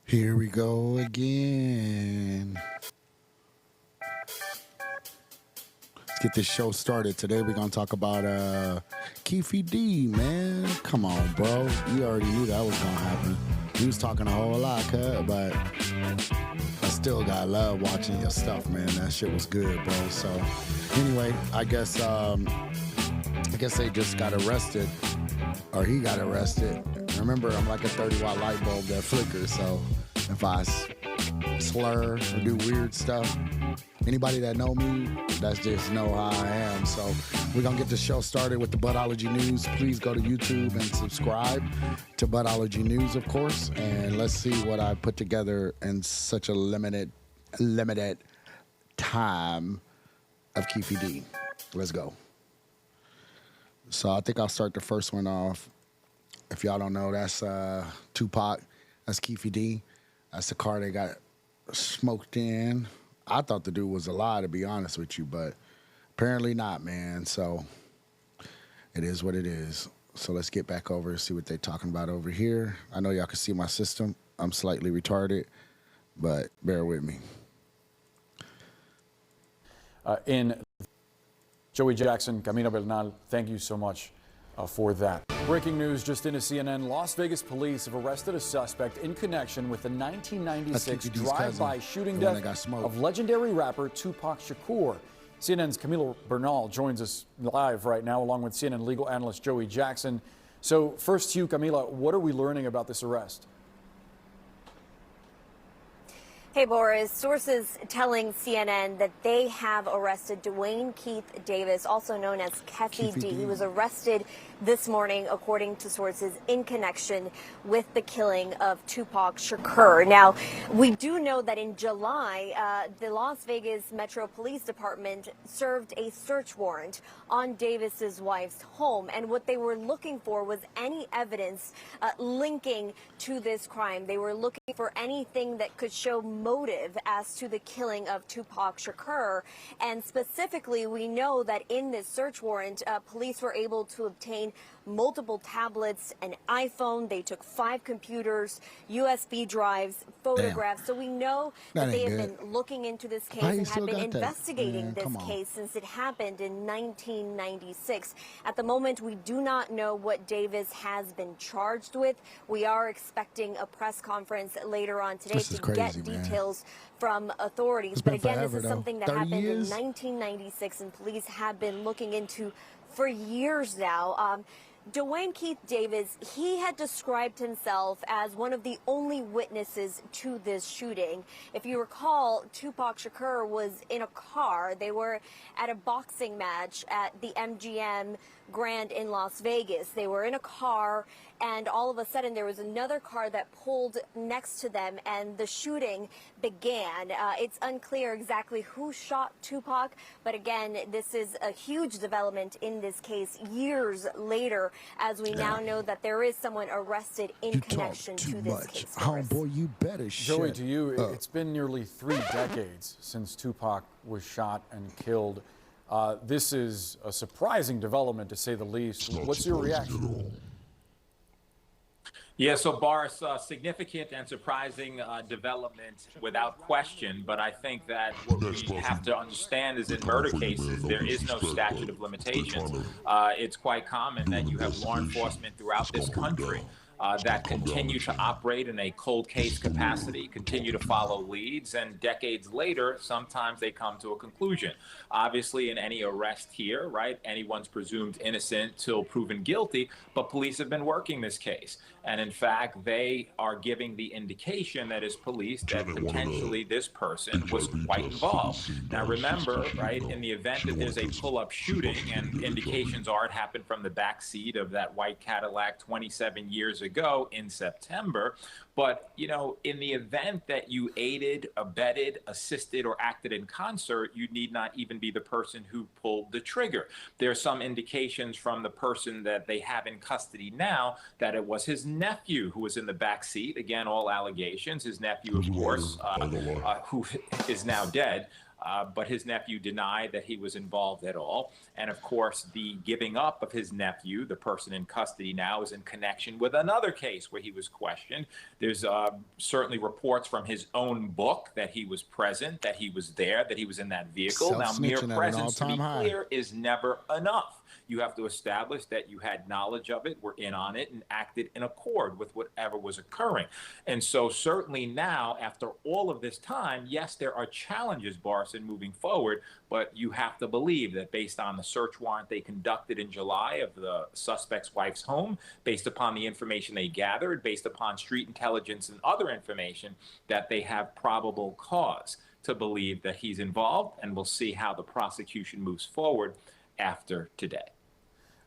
Here we go again. Let's get this show started. Today we're going to talk about Keefy D, man. Come on, bro. You already knew that was going to happen. He was talking a whole lot, but I still got love watching your stuff, man. That shit was good, bro. So anyway, I guess they just got arrested, or he got arrested. Remember, I'm like a 30-watt light bulb that flickers, so if I slur or do weird stuff, anybody that know me, that's just know how I am. So we're going to get the show started with the Budology News. Please go to YouTube and subscribe to Budology News, of course, and let's see what I put together in such a limited time of Keefy D. Let's go. So I think I'll start the first one off. If y'all don't know, that's Tupac. That's Keefy D. That's the car they got smoked in. I thought the dude was alive, to be honest with you, but apparently not, man. So it is what it is. So let's get back over and see what they're talking about over here. I know y'all can see my system. I'm slightly retarded, but bear with me. In Joey Jackson, Camila Bernal, thank you so much for that. Breaking news just into CNN. Las Vegas police have arrested a suspect in connection with the 1996 drive-by shooting death of legendary rapper Tupac Shakur. CNN's Camila Bernal joins us live right now, along with CNN legal analyst Joey Jackson. So first to you, Camila, what are we learning about this arrest? Hey, Boris. Sources telling CNN that they have arrested Dwayne Keith Davis, also known as Keefy D. He was arrested this morning, according to sources, in connection with the killing of Tupac Shakur. Now, we do know that in July, the Las Vegas Metro Police Department served a search warrant on Davis's wife's home, and what they were looking for was any evidence linking to this crime. They were looking for anything that could show motive as to the killing of Tupac Shakur. And specifically, we know that in this search warrant, police were able to obtain multiple tablets, an iPhone. They took 5 computers, USB drives, photographs. Damn. So we know that they have been looking into this case and have been investigating this case since it happened in 1996. At the moment, we do not know what Davis has been charged with. We are expecting a press conference later on today to get details from authorities. But again, this is something that happened in 1996, and police have been looking into for years now. Dwayne Keith Davis, he had described himself as one of the only witnesses to this shooting. If you recall, Tupac Shakur was in a car. They were at a boxing match at the MGM Grand in Las Vegas. They were in a car, and all of a sudden there was another car that pulled next to them, and the shooting began. It's unclear exactly who shot Tupac, but again, this is a huge development in this case years later, as we now know that there is someone arrested in connection to this case. Homeboy, you better shut Joey, to you, it's been nearly 3 decades since Tupac was shot and killed. This is a surprising development, to say the least. What's your reaction? Yeah, so Boris, significant and surprising development without question, but I think that what we have to understand is in murder cases, there is no statute of limitations. It's quite common that you have law enforcement throughout this country that continue to operate in a cold case capacity, continue to follow leads, and decades later, sometimes they come to a conclusion. Obviously, in any arrest here, right, anyone's presumed innocent till proven guilty, but police have been working this case. And in fact, they are giving the indication that is police that potentially this person was quite involved. Now remember, right, in the event that there's a pull-up shooting, and indications are it happened from the back seat of that white Cadillac 27 years ago in September, but, you know, in the event that you aided, abetted, assisted, or acted in concert, you need not even be the person who pulled the trigger. There are some indications from the person that they have in custody now that it was his nephew who was in the back seat. Again, all allegations. His nephew, of course, who is now dead. But his nephew denied that he was involved at all. And of course, the giving up of his nephew, the person in custody now, is in connection with another case where he was questioned. There's certainly reports from his own book that he was present, that he was there, that he was in that vehicle. Now, mere presence, to be clear, is never enough. You have to establish that you had knowledge of it, were in on it, and acted in accord with whatever was occurring. And so certainly now, after all of this time, yes, there are challenges, Barson, moving forward, but you have to believe that based on the search warrant they conducted in July of the suspect's wife's home, based upon the information they gathered, based upon street intelligence and other information, that they have probable cause to believe that he's involved, and we'll see how the prosecution moves forward after today.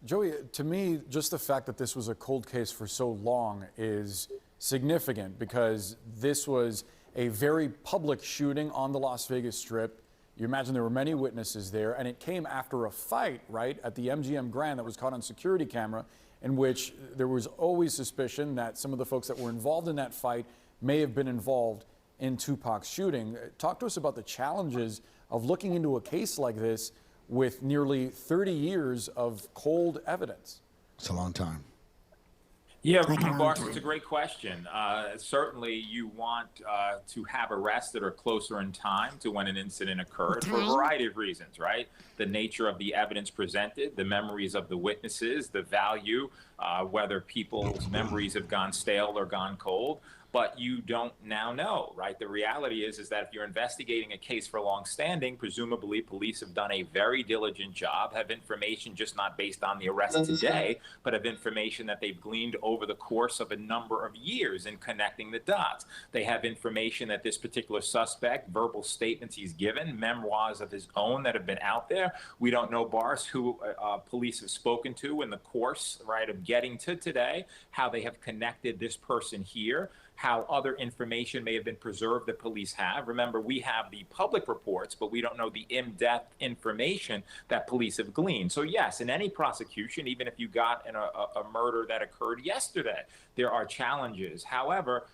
Joey, to me, just the fact that this was a cold case for so long is significant, because this was a very public shooting on the Las Vegas Strip. You imagine there were many witnesses there, and it came after a fight, right, at the MGM Grand that was caught on security camera, in which there was always suspicion that some of the folks that were involved in that fight may have been involved in Tupac's shooting. Talk to us about the challenges of looking into a case like this with nearly 30 years of cold evidence. It's a long time. Yeah, Bart, it's a great question. Certainly you want to have arrests that are closer in time to when an incident occurred for a variety of reasons, right? The nature of the evidence presented, the memories of the witnesses, the value, whether people's memories have gone stale or gone cold. But you don't now know, right? The reality is that if you're investigating a case for long-standing, presumably police have done a very diligent job, have information just not based on the arrest today, but have information that they've gleaned over the course of a number of years in connecting the dots. They have information that this particular suspect, verbal statements he's given, memoirs of his own that have been out there. We don't know, Bars, who police have spoken to in the course, right, of getting to today, how they have connected this person here, how other information may have been preserved that police have. Remember, we have the public reports, but we don't know the in-depth information that police have gleaned. So yes, in any prosecution, even if you got a murder that occurred yesterday, there are challenges. However,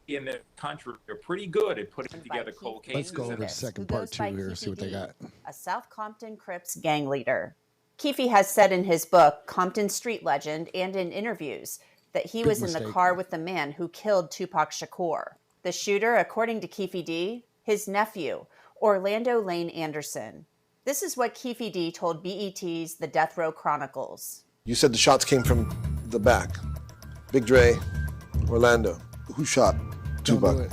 in the country, they're pretty good at putting together cold cases. Let's go over the second part two here, see what they got. A South Compton Crips gang leader. Keefy has said in his book, Compton Street Legend, and in interviews, that he was in the car with the man who killed Tupac Shakur. The shooter, according to Keefy D, his nephew, Orlando Lane Anderson. This is what Keefy D told BET's The Death Row Chronicles. You said the shots came from the back. Big Dre, Orlando. Who shot Tupac?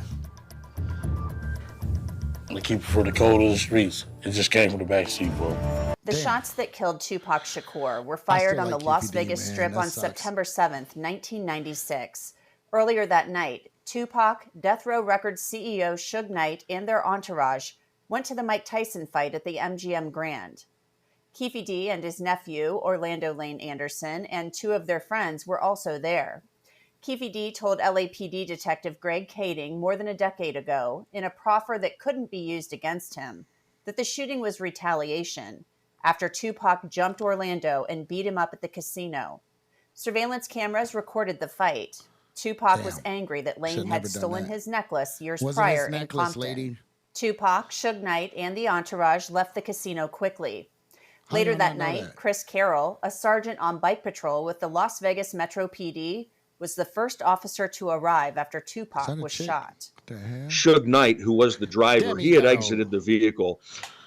The keeper for the code of the streets. It just came from the backseat, bro. The shots that killed Tupac Shakur were fired on the Las Vegas Strip on September 7th, 1996. Earlier that night, Tupac, Death Row Records CEO Suge Knight, and their entourage went to the Mike Tyson fight at the MGM Grand. Keefy D and his nephew, Orlando Lane Anderson, and two of their friends were also there. Keefy D told LAPD Detective Greg Kading more than a decade ago, in a proffer that couldn't be used against him, that the shooting was retaliation after Tupac jumped Orlando and beat him up at the casino. Surveillance cameras recorded the fight. Tupac was angry that Lane had stolen his necklace years prior in Compton. Tupac, Suge Knight, and the entourage left the casino quickly. Later that night, Chris Carroll, a sergeant on bike patrol with the Las Vegas Metro PD, was the first officer to arrive after Tupac was shot. Suge Knight, who was the driver, he had exited the vehicle,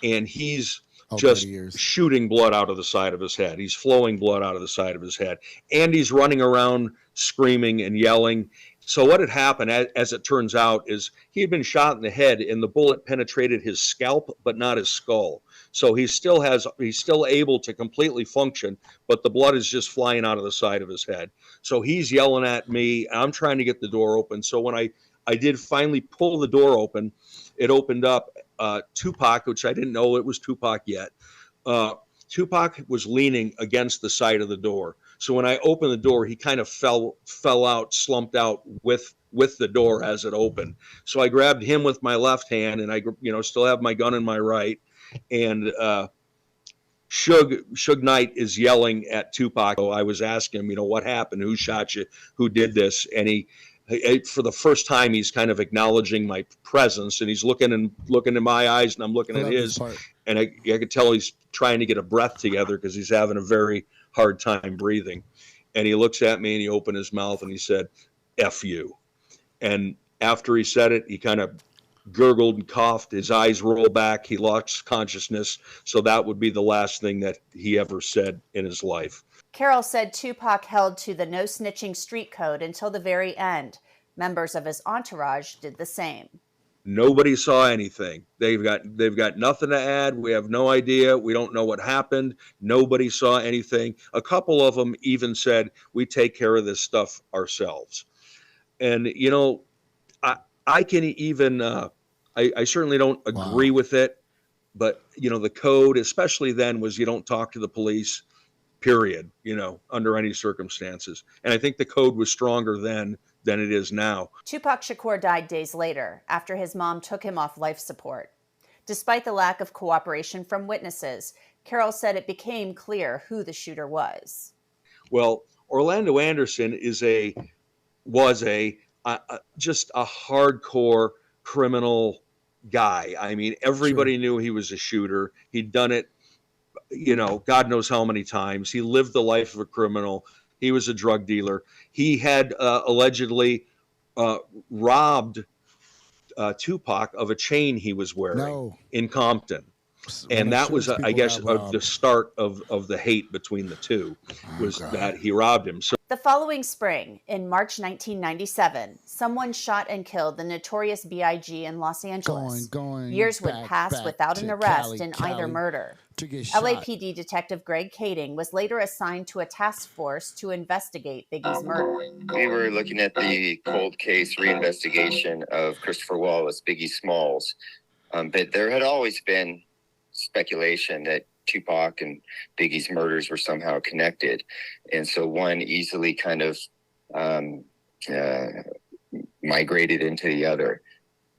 and he's just shooting blood out of the side of his head. He's flowing blood out of the side of his head. And he's running around screaming and yelling. So what had happened, as it turns out, is he had been shot in the head, and the bullet penetrated his scalp, but not his skull. So he's still able to completely function, but the blood is just flying out of the side of his head. So he's yelling at me. I'm trying to get the door open. So when I did finally pull the door open, it opened up. Tupac, which I didn't know it was Tupac yet. Tupac was leaning against the side of the door. So when I opened the door, he kind of fell out, slumped out with the door as it opened. So I grabbed him with my left hand, and I, still have my gun in my right. And Suge Knight is yelling at Tupac. I was asking him, what happened? Who shot you? Who did this? And For the first time, he's kind of acknowledging my presence, and he's looking in my eyes, and I'm looking at his, and I could tell he's trying to get a breath together because he's having a very hard time breathing. And he looks at me and he opened his mouth and he said, "F you." And after he said it, he kind of gurgled and coughed. His eyes rolled back. He lost consciousness. So that would be the last thing that he ever said in his life. Carroll said Tupac held to the no snitching street code until the very end. Members of his entourage did the same. Nobody saw anything. They've got nothing to add. We have no idea. We don't know what happened. Nobody saw anything. A couple of them even said, "We take care of this stuff ourselves." And, you know, I can even, I certainly don't agree with it, but, you know, the code, especially then, was you don't talk to the police, period, you know, under any circumstances. And I think the code was stronger then than it is now. Tupac Shakur died days later after his mom took him off life support. Despite the lack of cooperation from witnesses, Carroll said it became clear who the shooter was. Well, Orlando Anderson was just a hardcore criminal guy. I mean, everybody knew he was a shooter. He'd done it, you know, God knows how many times. He lived the life of a criminal. He was a drug dealer. He had allegedly robbed Tupac of a chain he was wearing in Compton. And that was, I guess, the start of the hate between the two, was that he robbed him. So the following spring, in March 1997, someone shot and killed the notorious B.I.G. in Los Angeles. Years would pass without an arrest in either murder. LAPD Detective Greg Kading was later assigned to a task force to investigate Biggie's murder. We were looking at the cold case reinvestigation of Christopher Wallace, Biggie Smalls. But there had always been speculation that Tupac and Biggie's murders were somehow connected. And so one easily kind of migrated into the other.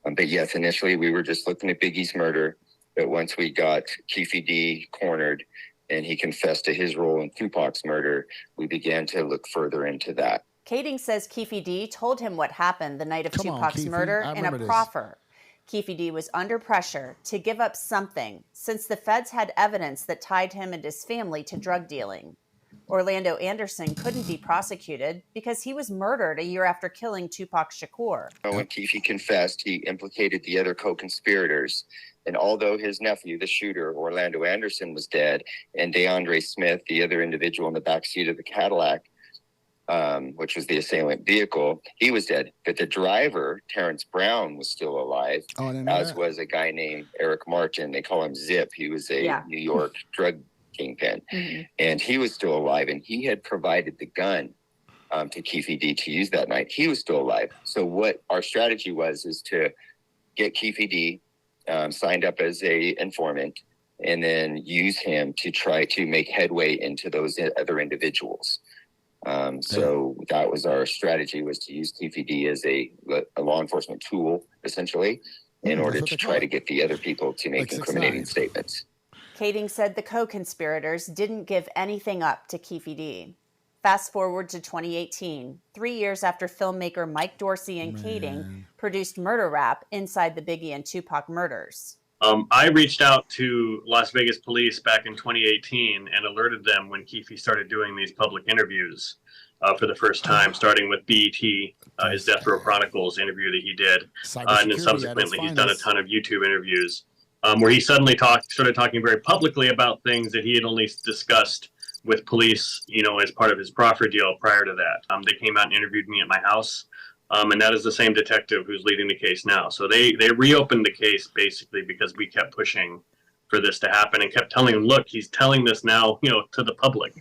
But yes, initially we were just looking at Biggie's murder. But once we got Keefy D cornered and he confessed to his role in Tupac's murder, we began to look further into that. Kading says Keefy D told him what happened the night of Tupac's murder in a proffer. Keefy D was under pressure to give up something since the feds had evidence that tied him and his family to drug dealing. Orlando Anderson couldn't be prosecuted because he was murdered a year after killing Tupac Shakur. When Keefy confessed, he implicated the other co-conspirators. And although his nephew, the shooter, Orlando Anderson, was dead, and DeAndre Smith, the other individual in the backseat of the Cadillac, which was the assailant vehicle, he was dead. But the driver, Terrence Brown, was still alive, as was a guy named Eric Martin. They call him Zip. He was a New York drug kingpin. And he was still alive, and he had provided the gun to Keefy D to use that night. He was still alive. So what our strategy is to get Keefy D signed up as a informant, and then use him to try to make headway into those other individuals. So that was our strategy, was to use Keefy D as a law enforcement tool, essentially, in order to try to get the other people to make incriminating statements. Kading said the co-conspirators didn't give anything up to Keefy D. Fast forward to 2018, 3 years after filmmaker Mike Dorsey and Kading produced Murder Rap inside the Biggie and Tupac murders. I reached out to Las Vegas police back in 2018 and alerted them when Keefy started doing these public interviews for the first time, starting with BET, his Death Row Chronicles interview that he did. And then subsequently, he's done a ton of YouTube interviews where he suddenly started talking very publicly about things that he had only discussed with police, you know, as part of his proffer deal prior to that. They came out and interviewed me at my house. And that is the same detective who's leading the case now. So they reopened the case basically because we kept pushing for this to happen and kept telling him, look, he's telling this now, you know, to the public,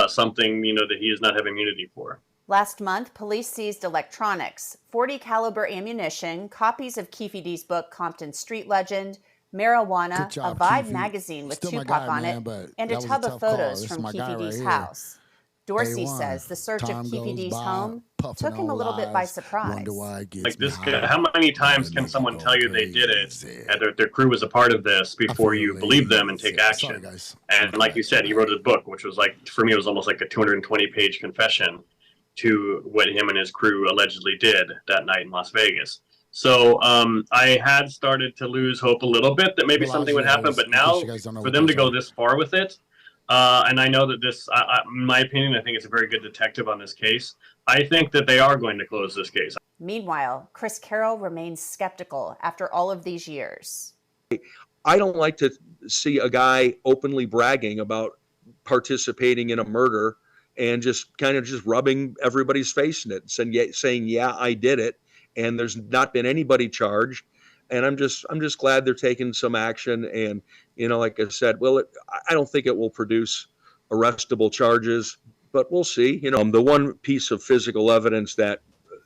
something, you know, that he does not have immunity for. Last month, police seized electronics, .40 caliber ammunition, copies of Keefy D's book, Compton Street Legend, marijuana, a Vibe magazine with Tupac on it, and a tub of photos from Keefy D's house. Dorsey says the search of Keefy D's home took him a little bit by surprise. Like this, how many times can someone tell you they did it and their crew was a part of this before you believe them and take action? And like you said, he wrote a book, which was like, for me, it was almost like a 220-page confession to what him and his crew allegedly did that night in Las Vegas. So I had started to lose hope a little bit that maybe something would happen, but now for them to go this far with it, and I know that this, in my opinion, I think it's a very good detective on this case. I think that they are going to close this case. Meanwhile, Chris Carroll remains skeptical after all of these years. I don't like to see a guy openly bragging about participating in a murder and just kind of just rubbing everybody's face in it and saying, yeah, I did it. And there's not been anybody charged. And I'm just glad they're taking some action. And, you know, like I said, I don't think it will produce arrestable charges, but we'll see. You know, the one piece of physical evidence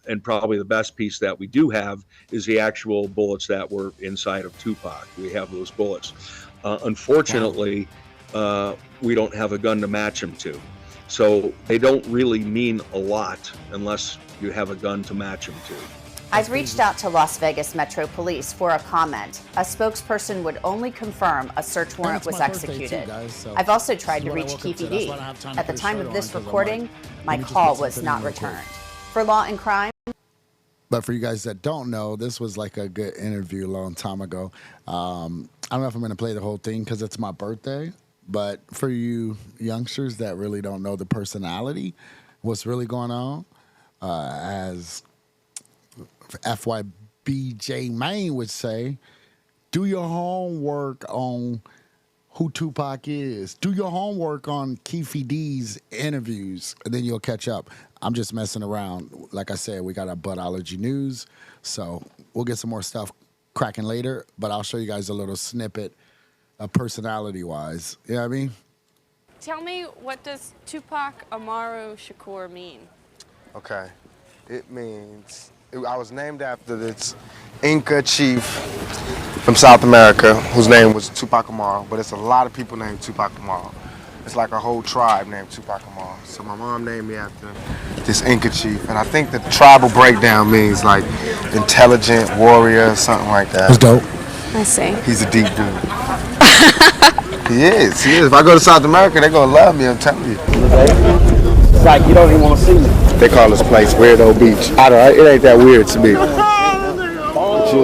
and probably the best piece that we do have is the actual bullets that were inside of Tupac. We have those bullets. Unfortunately, we don't have a gun to match them to. So they don't really mean a lot unless you have a gun to match them to. I've reached out to Las Vegas Metro Police for a comment. A spokesperson would only confirm a search warrant was executed. I've also tried to reach Keefy D. At the time of this recording, my call was not returned. For Law and Crime. But for you guys that don't know, this was like a good interview a long time ago. I don't know if I'm going to play the whole thing because it's my birthday. But for you youngsters that really don't know the personality, what's really going on, as FYBJ Maine would say, do your homework on who Tupac is. Do your homework on Keefy D's interviews, and then you'll catch up. I'm just messing around. Like I said, we got our Budology news, so we'll get some more stuff cracking later, but I'll show you guys a little snippet personality-wise. You know what I mean? Tell me, what does Tupac Amaru Shakur mean? Okay. It means, I was named after this Inca chief from South America whose name was Tupac Amaru, but it's a lot of people named Tupac Amaru. It's like a whole tribe named Tupac Amaru. So my mom named me after this Inca chief, and I think the tribal breakdown means like intelligent warrior, something like that. That's dope. I see. He's a deep dude. He is. If I go to South America, they're going to love me, I'm telling you. It's like you don't even want to see me. They call this place Weirdo Beach. It ain't that weird to me. You'll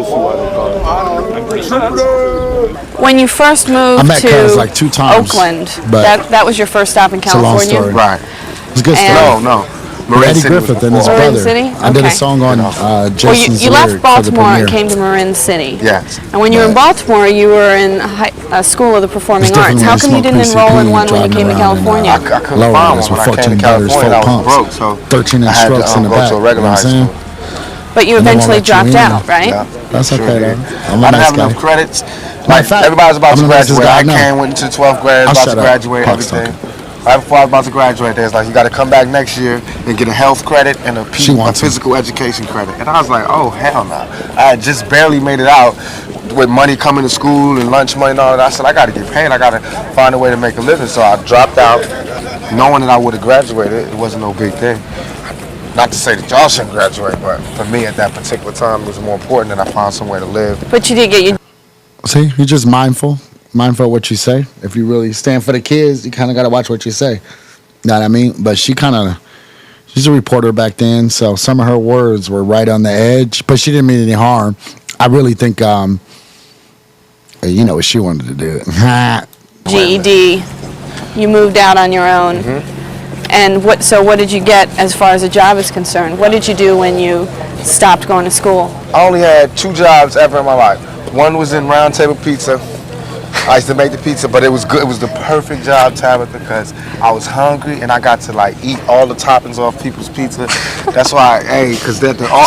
see why they call it. When you first moved to like 2 times, Oakland, that was your first stop in California? It's a long story. Right. It's good stuff. No. Eddie Griffith and his brother. City? I did a song on Jason's you left Baltimore and premiere. came to Marin City. Yes. And when you were in Baltimore, you were in School of the Performing Arts. How come you didn't enroll in one when you came to California? I couldn't find one when I came to California. I was broke, so 13-inch strokes in the back. To a regular high school. But you eventually dropped out, right? Yeah, that's okay, though. I didn't have enough credits. Like, everybody's went into the 12th grade, about to graduate, everything. Right before I was about to graduate, they was like, you got to come back next year and get a health credit and a physical education credit. And I was like, oh, hell no. I had just barely made it out with money coming to school and lunch money and all that. I said, I got to get paid. I got to find a way to make a living. So I dropped out knowing that I would have graduated. It wasn't no big thing. Not to say that y'all shouldn't graduate, but for me at that particular time, it was more important that I find somewhere to live. But you did get your... See, you're just mindful of what you say. If you really stand for the kids, you kind of got to watch what you say. You know what I mean? But she's a reporter back then, so some of her words were right on the edge, but she didn't mean any harm. I really think, you know what she wanted to do. GED, you moved out on your own. Mm-hmm. And what did you get as far as a job is concerned? What did you do when you stopped going to school? I only had 2 jobs ever in my life. One was in Round Table Pizza. I used to make the pizza, but it was good. It was the perfect job, Tabitha, because I was hungry and I got to like eat all the toppings off people's pizza. That's why, because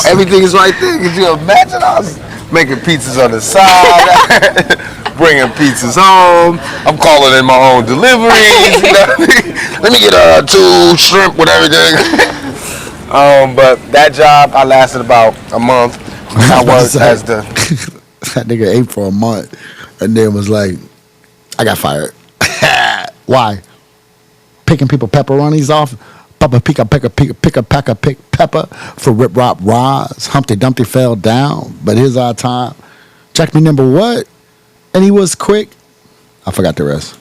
everything is right there. Could you imagine? I was making pizzas on the side, bringing pizzas home. I'm calling in my own deliveries. You know what I mean? Let me get 2 shrimp with everything. But that job, I lasted about a month. And I worked as the... That nigga ate for a month and then was like, I got fired. Why? Picking people pepperonis off. Papa pick a pepper for Rip Rop Roz. Humpty Dumpty fell down, but here's our time. Check me number what? And he was quick. I forgot the rest.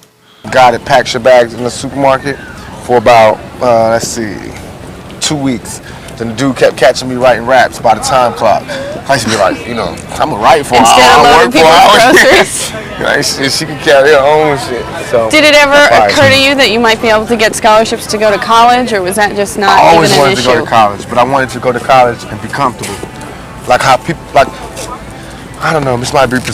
Guy that packs your bags in the supermarket for about, 2 weeks. Then the dude kept catching me writing raps by the time clock. I used to be like, you know, I'm gonna write for Instead of loading people's groceries. She can carry her own shit. So did it ever occur to you that you might be able to get scholarships to go to college, or was that just not I always even an wanted issue? to go to college, but I wanted to go to college and be comfortable. Like how people, like, I don't know, this might be